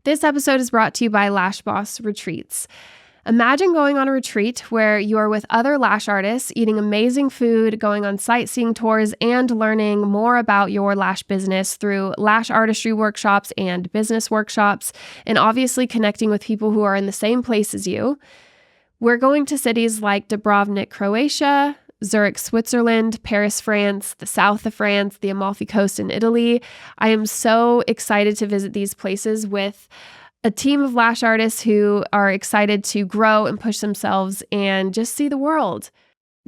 This episode is brought to you by Lash Boss Retreats. Imagine going on a retreat where you're with other lash artists, eating amazing food, going on sightseeing tours, and learning more about your lash business through lash artistry workshops and business workshops, and obviously connecting with people who are in the same place as you. We're going to cities like Dubrovnik, Croatia, Zurich, Switzerland, Paris, France, the south of France, the Amalfi Coast in Italy. I am so excited to visit these places with a team of lash artists who are excited to grow and push themselves and just see the world.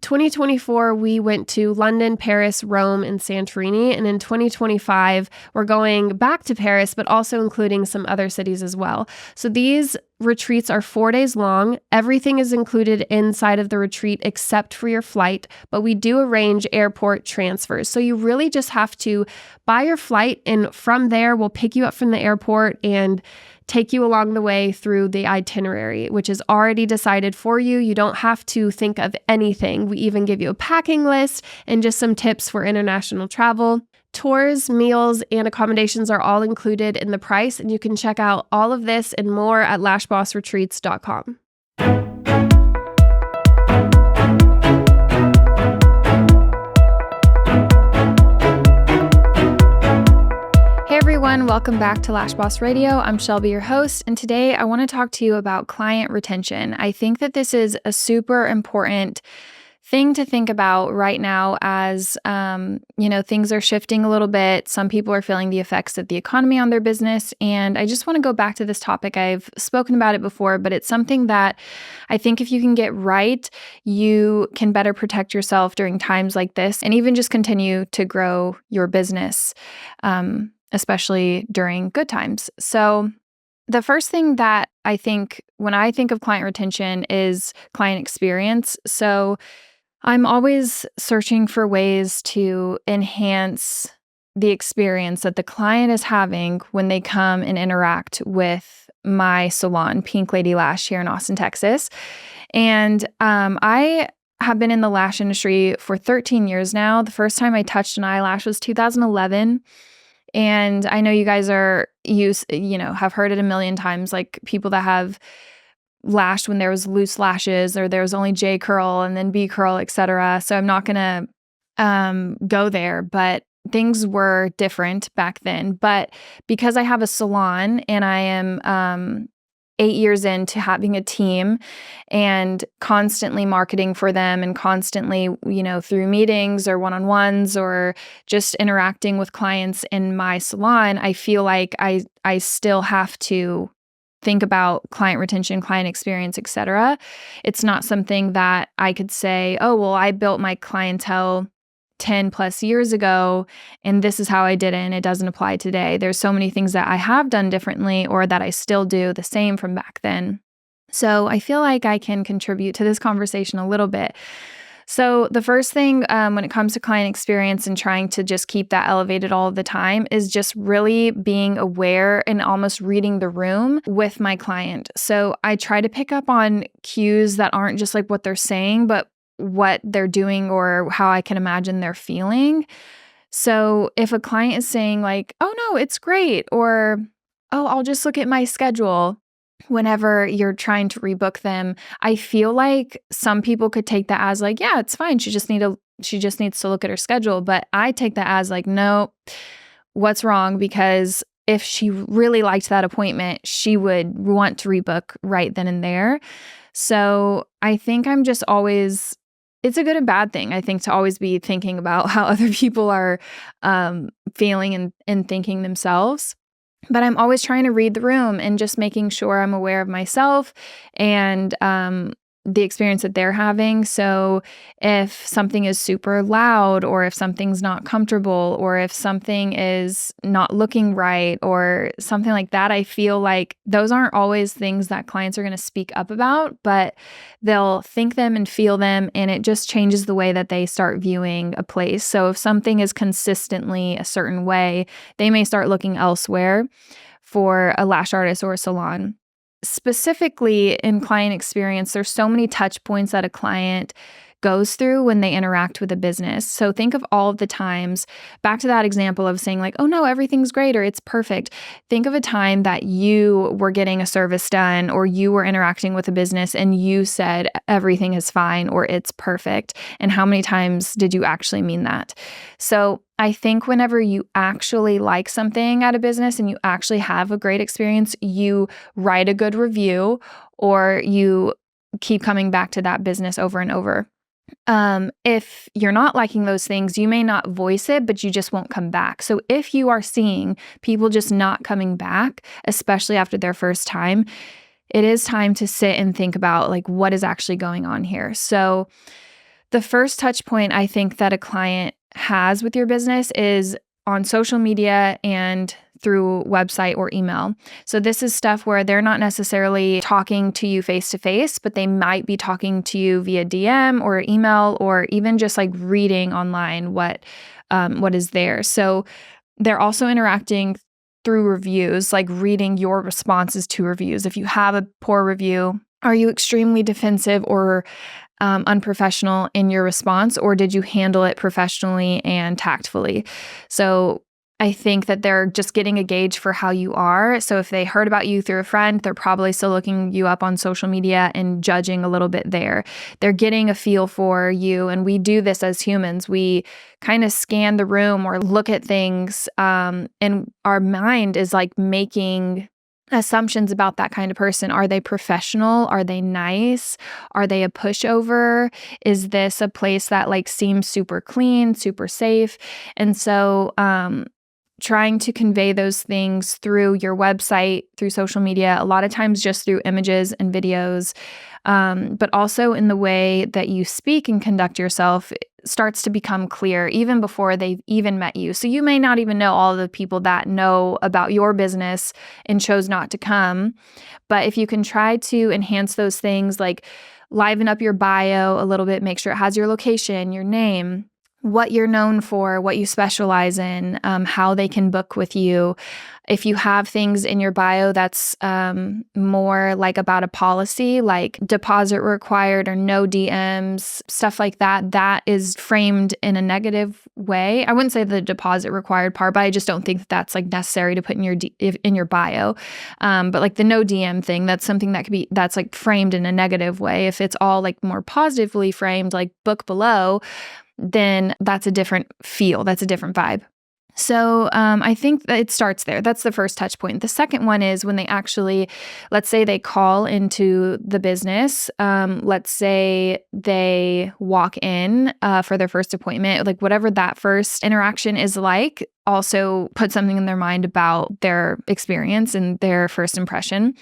2024, we went to London, Paris, Rome, and Santorini. And in 2025, we're going back to Paris, but also including some other cities as well. So these retreats are 4 days long. Everything is included inside of the retreat except for your flight, but we do arrange airport transfers. So you really just have to buy your flight, and from there, we'll pick you up from the airport and take you along the way through the itinerary, which is already decided for you. You don't have to think of anything. We even give you a packing list and just some tips for international travel. Tours, meals, and accommodations are all included in the price, and you can check out all of this and more at lashbossretreats.com. Welcome back to Lash Boss Radio. I'm Shelby, your host, and today I want to talk to you about client retention. I think that this is a super important thing to think about right now as, things are shifting a little bit. Some people are feeling the effects of the economy on their business, and I just want to go back to this topic. I've spoken about it before, but it's something that I think if you can get right, you can better protect yourself during times like this and even just continue to grow your business, especially during good times. So the first thing that I think when I think of client retention is client experience. So I'm always searching for ways to enhance the experience that the client is having when they come and interact with my salon, Pink Lady Lash, here in Austin, Texas. And I have been in the lash industry for 13 years now. The first time I touched an eyelash was 2011. And I know you guys have heard it a million times, like people that have lashed when there was loose lashes or there was only J curl and then B curl, etc. So I'm not going to go there, but things were different back then. But because I have a salon and I am 8 years into having a team and constantly marketing for them and constantly, through meetings or one-on-ones or just interacting with clients in my salon, I feel like I still have to think about client retention, client experience, etc. It's not something that I could say, oh, well, I built my clientele 10 plus years ago, and this is how I did it, and it doesn't apply today. There's so many things that I have done differently or that I still do the same from back then. So I feel like I can contribute to this conversation a little bit. So the first thing when it comes to client experience and trying to just keep that elevated all of the time is just really being aware and almost reading the room with my client. So I try to pick up on cues that aren't just like what they're saying, but what they're doing or how I can imagine they're feeling. So if a client is saying like, oh no, it's great, or oh, I'll just look at my schedule whenever you're trying to rebook them, I feel like some people could take that as like, yeah, it's fine. She just needs to look at her schedule. But I take that as like, no, what's wrong? Because if she really liked that appointment, she would want to rebook right then and there. So I think I'm just always, it's a good and bad thing, I think, to always be thinking about how other people are feeling and thinking themselves. But I'm always trying to read the room and just making sure I'm aware of myself and the experience that they're having. So if something is super loud, or if something's not comfortable, or if something is not looking right or something like that, I feel like those aren't always things that clients are going to speak up about, but they'll think them and feel them, and it just changes the way that they start viewing a place. So if something is consistently a certain way, they may start looking elsewhere for a lash artist or a salon. Specifically in client experience, there's so many touch points that a client goes through when they interact with a business. So think of all of the times, back to that example of saying like, oh no, everything's great or it's perfect. Think of a time that you were getting a service done or you were interacting with a business and you said everything is fine or it's perfect. And how many times did you actually mean that? So I think whenever you actually like something at a business and you actually have a great experience, you write a good review or you keep coming back to that business over and over. If you're not liking those things, you may not voice it, but you just won't come back. So if you are seeing people just not coming back, especially after their first time, it is time to sit and think about like what is actually going on here. So the first touch point I think that a client has with your business is on social media and through website or email. So this is stuff where they're not necessarily talking to you face to face, but they might be talking to you via DM or email or even just like reading online what is there. So they're also interacting through reviews, like reading your responses to reviews. If you have a poor review, are you extremely defensive or unprofessional in your response, or did you handle it professionally and tactfully? So I think that they're just getting a gauge for how you are. So if they heard about you through a friend, they're probably still looking you up on social media and judging a little bit there. They're getting a feel for you. And we do this as humans. We kind of scan the room or look at things, and our mind is like making assumptions about that kind of person. Are they professional? Are they nice? Are they a pushover? Is this a place that like seems super clean, super safe? And so, trying to convey those things through your website, through social media, a lot of times just through images and videos, but also in the way that you speak and conduct yourself starts to become clear even before they've even met you. So you may not even know all of the people that know about your business and chose not to come. But if you can try to enhance those things, like liven up your bio a little bit, make sure it has your location, your name, what you're known for, what you specialize in, how they can book with you. If you have things in your bio that's more like about a policy, like deposit required or no DMs, stuff like that, that is framed in a negative way. I wouldn't say the deposit required part, but I just don't think that that's like necessary to put in your bio. But like the no DM thing, that's something that could be, that's like framed in a negative way. If it's all like more positively framed, like book below, then that's a different feel. That's a different vibe. So I think that it starts there. That's the first touch point. The second one is when they actually, let's say they call into the business. Let's say they walk in for their first appointment, like whatever that first interaction is like, also put something in their mind about their experience and their first impression.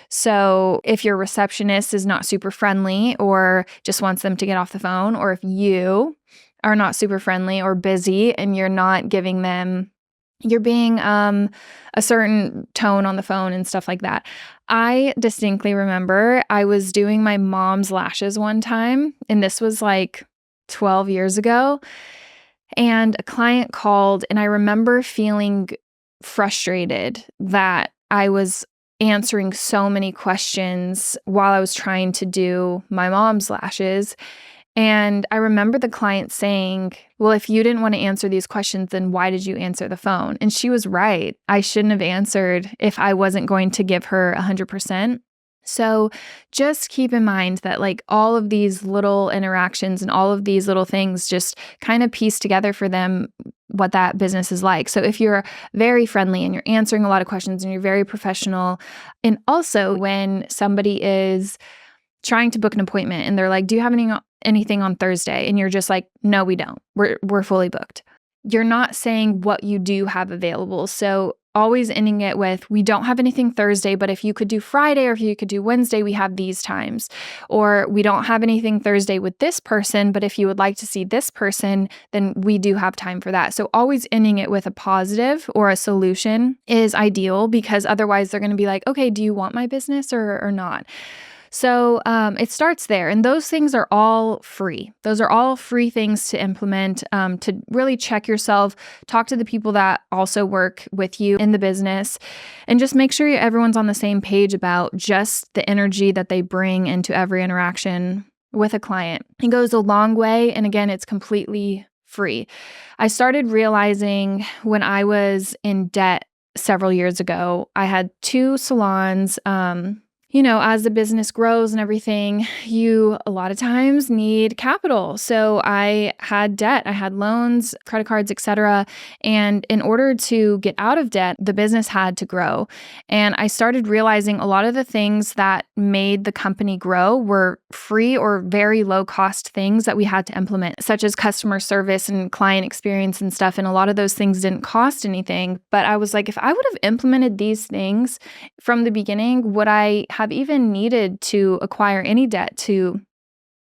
So if your receptionist is not super friendly or just wants them to get off the phone, or if you are not super friendly or busy and you're not giving them, you're being a certain tone on the phone and stuff like that. I distinctly remember I was doing my mom's lashes one time, and this was like 12 years ago, and a client called, and I remember feeling frustrated that I was answering so many questions while I was trying to do my mom's lashes. And I remember the client saying, well, if you didn't want to answer these questions, then why did you answer the phone? And she was right. I shouldn't have answered if I wasn't going to give her 100%. So just keep in mind that like all of these little interactions and all of these little things just kind of piece together for them what that business is like. So if you're very friendly and you're answering a lot of questions and you're very professional, and also when somebody is trying to book an appointment and they're like, do you have anything on Thursday? And you're just like, no, we don't. We're fully booked. You're not saying what you do have available. So always ending it with, we don't have anything Thursday, but if you could do Friday or if you could do Wednesday, we have these times. Or we don't have anything Thursday with this person, but if you would like to see this person, then we do have time for that. So always ending it with a positive or a solution is ideal, because otherwise they're going to be like, okay, do you want my business or not? So it starts there. And those things are all free. Those are all free things to implement, to really check yourself, talk to the people that also work with you in the business, and just make sure everyone's on the same page about just the energy that they bring into every interaction. with a client. It goes a long way. And again, it's completely free. I started realizing when I was in debt several years ago, I had 2 salons. As the business grows and everything, you a lot of times need capital. So I had debt, I had loans, credit cards, etc. And in order to get out of debt, the business had to grow. And I started realizing a lot of the things that made the company grow were free or very low cost things that we had to implement, such as customer service and client experience and stuff. And a lot of those things didn't cost anything. But I was like, if I would have implemented these things from the beginning, would I have even needed to acquire any debt to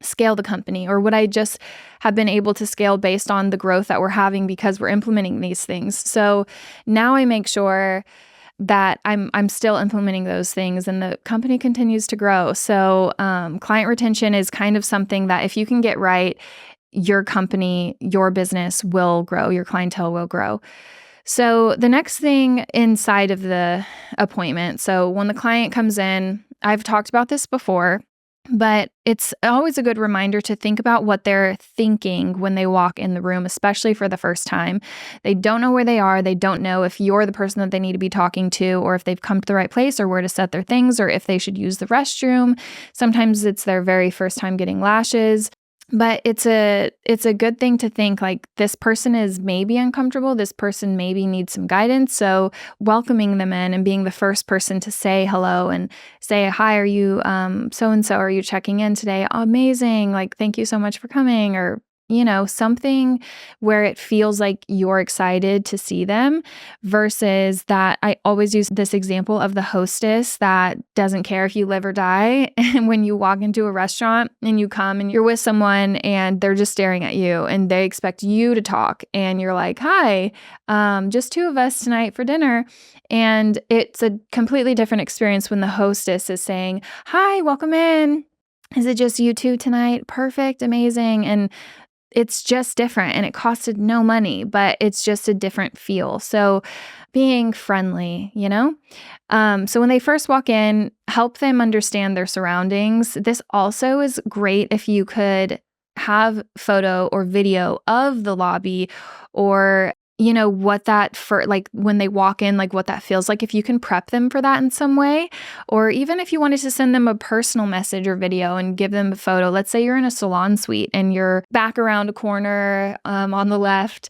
scale the company? Or would I just have been able to scale based on the growth that we're having because we're implementing these things? So now I make sure that I'm still implementing those things and the company continues to grow. So client retention is kind of something that if you can get right, your company, your business will grow, your clientele will grow. So the next thing inside of the appointment, so when the client comes in, I've talked about this before, but it's always a good reminder to think about what they're thinking when they walk in the room, especially for the first time. They don't know where they are. They don't know if you're the person that they need to be talking to, or if they've come to the right place, or where to set their things, or if they should use the restroom. Sometimes it's their very first time getting lashes. But it's a good thing to think like this person is maybe uncomfortable. This person maybe needs some guidance. So welcoming them in and being the first person to say hello and say, hi, are you so-and-so? Are you checking in today? Amazing. Like, thank you so much for coming. Or something where it feels like you're excited to see them versus that. I always use this example of the hostess that doesn't care if you live or die. And when you walk into a restaurant and you come and you're with someone and they're just staring at you and they expect you to talk and you're like, hi, just 2 of us tonight for dinner. And it's a completely different experience when the hostess is saying, hi, welcome in. Is it just you 2 tonight? Perfect. Amazing. And it's just different and it costed no money, but it's just a different feel. So being friendly, So when they first walk in, help them understand their surroundings. This also is great if you could have photo or video of the lobby or what that for like when they walk in, like what that feels like, if you can prep them for that in some way, or even if you wanted to send them a personal message or video and give them a photo. Let's say you're in a salon suite and you're back around a corner on the left.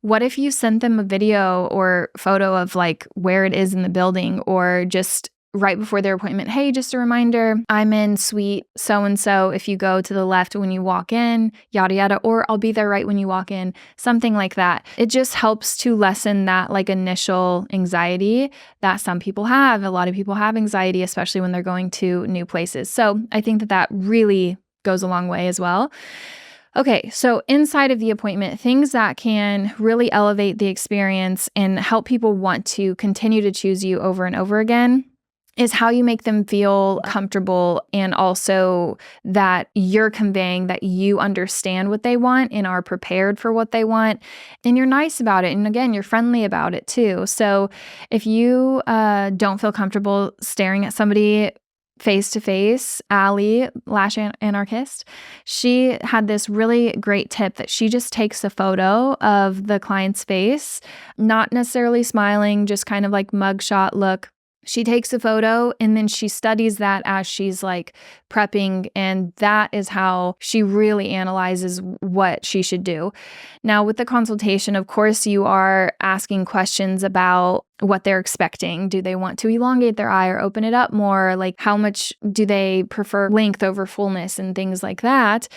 What if you sent them a video or photo of like where it is in the building, or just right before their appointment, hey, just a reminder, I'm in suite so-and-so. If you go to the left when you walk in, yada, yada, or I'll be there right when you walk in, something like that. It just helps to lessen that like initial anxiety that some people have. A lot of people have anxiety, especially when they're going to new places. So I think that really goes a long way as well. Okay, so inside of the appointment, things that can really elevate the experience and help people want to continue to choose you over and over again is how you make them feel comfortable, and also that you're conveying that you understand what they want and are prepared for what they want, and you're nice about it. And again, you're friendly about it too. So if you don't feel comfortable staring at somebody face to face, Allie, Lash Anarchist, she had this really great tip that she just takes a photo of the client's face, not necessarily smiling, just kind of like mugshot look. She takes a photo and then she studies that as she's like prepping, and that is how she really analyzes what she should do. Now, with the consultation, of course, you are asking questions about what they're expecting. Do they want to elongate their eye or open it up more? Like, how much do they prefer length over fullness and things like that?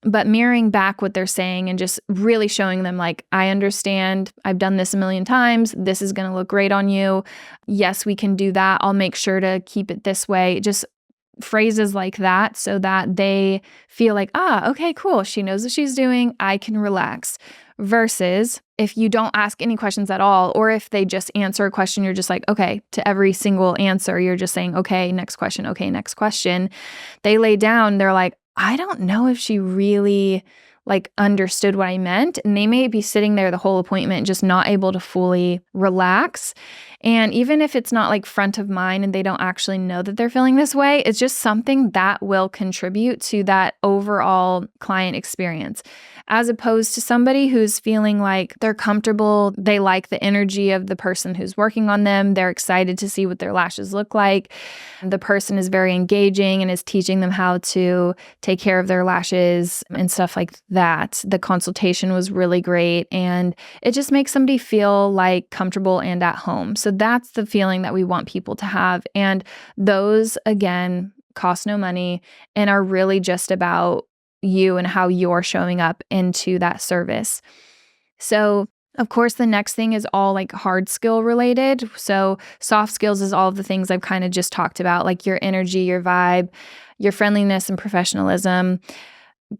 But mirroring back what they're saying and just really showing them like, I understand, I've done this a million times. This is going to look great on you. Yes, we can do that. I'll make sure to keep it this way. Just phrases like that so that they feel like, okay, cool. She knows what she's doing. I can relax. Versus if you don't ask any questions at all, or if they just answer a question, you're just like, okay, to every single answer, you're just saying, okay, next question. Okay, next question. They lay down. They're like, I don't know if she really like understood what I meant. And they may be sitting there the whole appointment, just not able to fully relax. And even if it's not like front of mind and they don't actually know that they're feeling this way, it's just something that will contribute to that overall client experience. As opposed to somebody who's feeling like they're comfortable, they like the energy of the person who's working on them, they're excited to see what their lashes look like. The person is very engaging and is teaching them how to take care of their lashes and stuff like that. The consultation was really great, and it just makes somebody feel like comfortable and at home. So that's the feeling that we want people to have. And those, again, cost no money and are really just about you and how you're showing up into that service. So, of course, the next thing is all like hard skill related. So soft skills is all of the things I've kind of just talked about, like your energy, your vibe, your friendliness and professionalism.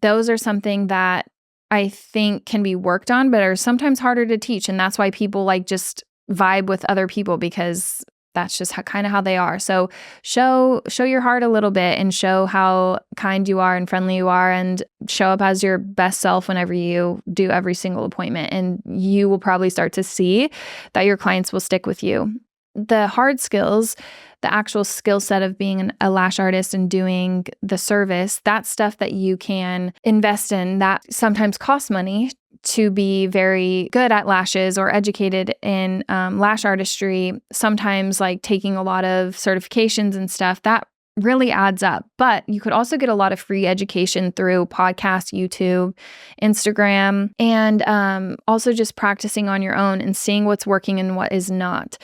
Those are something that I think can be worked on, but are sometimes harder to teach. And that's why people like just vibe with other people, because that's just kind of how they are. So show your heart a little bit and show how kind you are and friendly you are, and show up as your best self whenever you do every single appointment. And you will probably start to see that your clients will stick with you. The hard skills, the actual skill set of being a lash artist and doing the service, that's stuff that you can invest in that sometimes costs money to be very good at lashes or educated in lash artistry. Sometimes like taking a lot of certifications and stuff, that really adds up. But you could also get a lot of free education through podcasts, YouTube, Instagram, and also just practicing on your own and seeing what's working and what is not.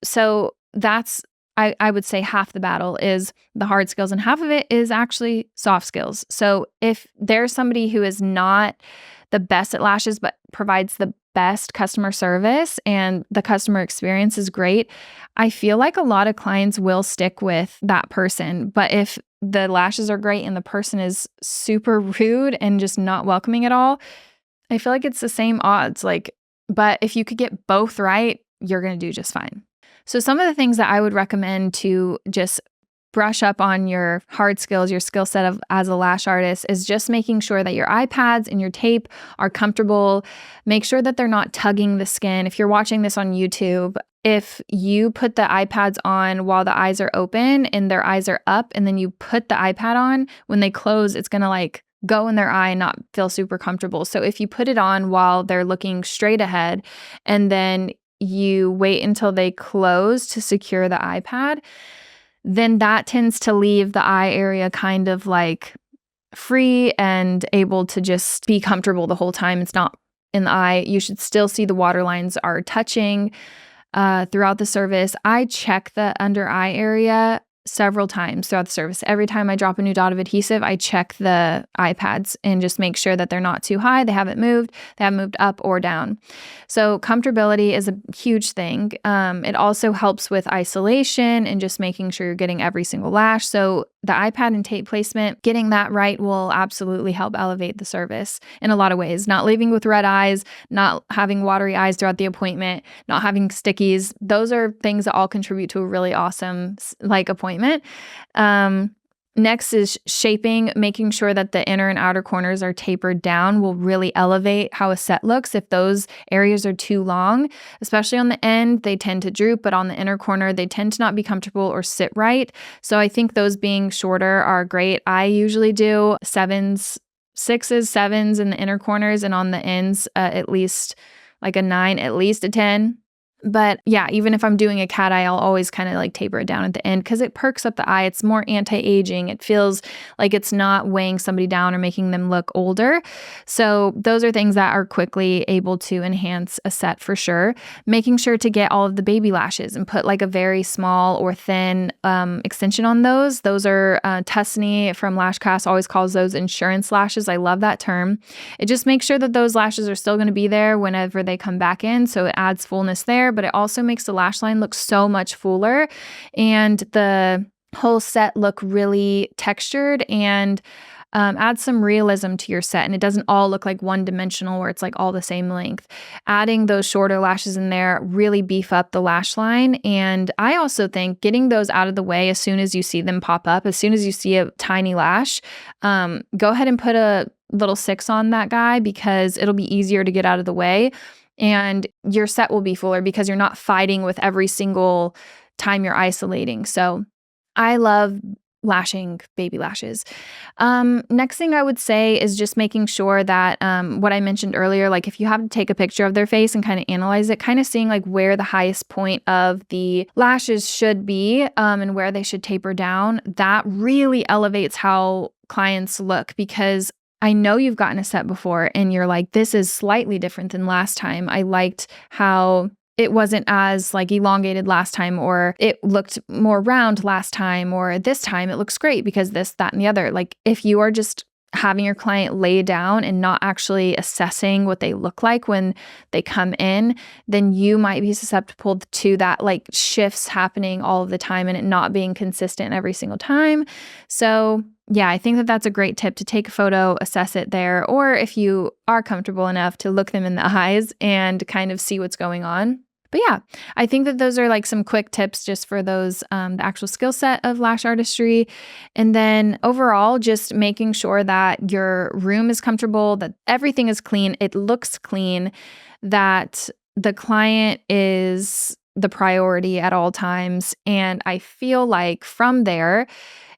So that's, I would say half the battle is the hard skills, and half of it is actually soft skills. So if there's somebody who is not the best at lashes but provides the best customer service and the customer experience is great, I feel like a lot of clients will stick with that person. But if the lashes are great and the person is super rude and just not welcoming at all, I feel like it's the same odds. But if you could get both right, you're going to do just fine. So some of the things that I would recommend to just brush up on your hard skills, your skill set as a lash artist, is just making sure that your eye pads and your tape are comfortable. Make sure that they're not tugging the skin. If you're watching this on YouTube, if you put the iPads on while the eyes are open and their eyes are up, and then you put the iPad on, when they close, it's going to like go in their eye and not feel super comfortable. So if you put it on while they're looking straight ahead and then you wait until they close to secure the iPad, then that tends to leave the eye area kind of like free and able to just be comfortable the whole time. It's not in the eye. You should still see the water lines are touching throughout the service. I check the under eye area several times throughout the service. Every time I drop a new dot of adhesive, I check the iPads and just make sure that they're not too high, they haven't moved up or down. So comfortability is a huge thing. It also helps with isolation and just making sure you're getting every single lash. So the iPad and tape placement, getting that right will absolutely help elevate the service in a lot of ways. Not leaving with red eyes, not having watery eyes throughout the appointment, not having stickies. Those are things that all contribute to a really awesome appointment. Next is shaping, making sure that the inner and outer corners are tapered down will really elevate how a set looks. If those areas are too long, especially on the end, they tend to droop, but on the inner corner, they tend to not be comfortable or sit right. So I think those being shorter are great. I usually do 7s, 6s, 7s in the inner corners, and on the ends, at least like a 9, at least a 10. But yeah, even if I'm doing a cat eye, I'll always kind of like taper it down at the end because it perks up the eye. It's more anti-aging. It feels like it's not weighing somebody down or making them look older. So those are things that are quickly able to enhance a set for sure. Making sure to get all of the baby lashes and put like a very small or thin extension on those. Those are Tusney from Lashcast always calls those insurance lashes. I love that term. It just makes sure that those lashes are still going to be there whenever they come back in. So it adds fullness there, but it also makes the lash line look so much fuller and the whole set look really textured and Add some realism to your set, and it doesn't all look like one-dimensional where it's like all the same length. Adding those shorter lashes in there really beef up the lash line. And I also think getting those out of the way as soon as you see them pop up, as soon as you see a tiny lash, go ahead and put a little 6 on that guy, because it'll be easier to get out of the way. And your set will be fuller because you're not fighting with every single time you're isolating. So I love lashing baby lashes. Next thing I would say is just making sure that what I mentioned earlier, like if you have to take a picture of their face and kind of analyze it, kind of seeing like where the highest point of the lashes should be and where they should taper down, that really elevates how clients look. Because I know you've gotten a set before and you're like, this is slightly different than last time. I liked how it wasn't as like elongated last time, or it looked more round last time, or this time it looks great because this, that, and the other. Like if you are just having your client lay down and not actually assessing what they look like when they come in, then you might be susceptible to that like shifts happening all of the time and it not being consistent every single time. So yeah, I think that that's a great tip, to take a photo, assess it there, or if you are comfortable enough to look them in the eyes and kind of see what's going on. But yeah, I think that those are like some quick tips just for those, the actual skill set of lash artistry. And then overall, just making sure that your room is comfortable, that everything is clean, it looks clean, that the client is the priority at all times. And I feel like from there,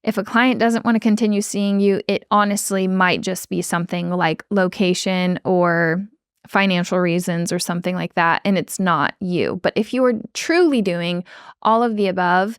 if a client doesn't want to continue seeing you, it honestly might just be something like location or financial reasons or something like that, and it's not you. But if you are truly doing all of the above,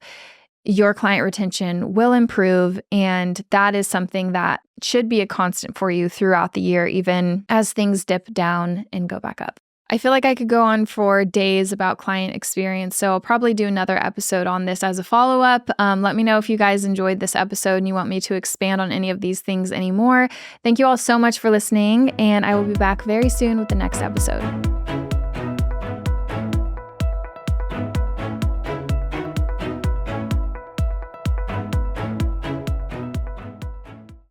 your client retention will improve, and that is something that should be a constant for you throughout the year, even as things dip down and go back up. I feel like I could go on for days about client experience, so I'll probably do another episode on this as a follow-up. Let me know if you guys enjoyed this episode and you want me to expand on any of these things anymore. Thank you all so much for listening, and I will be back very soon with the next episode.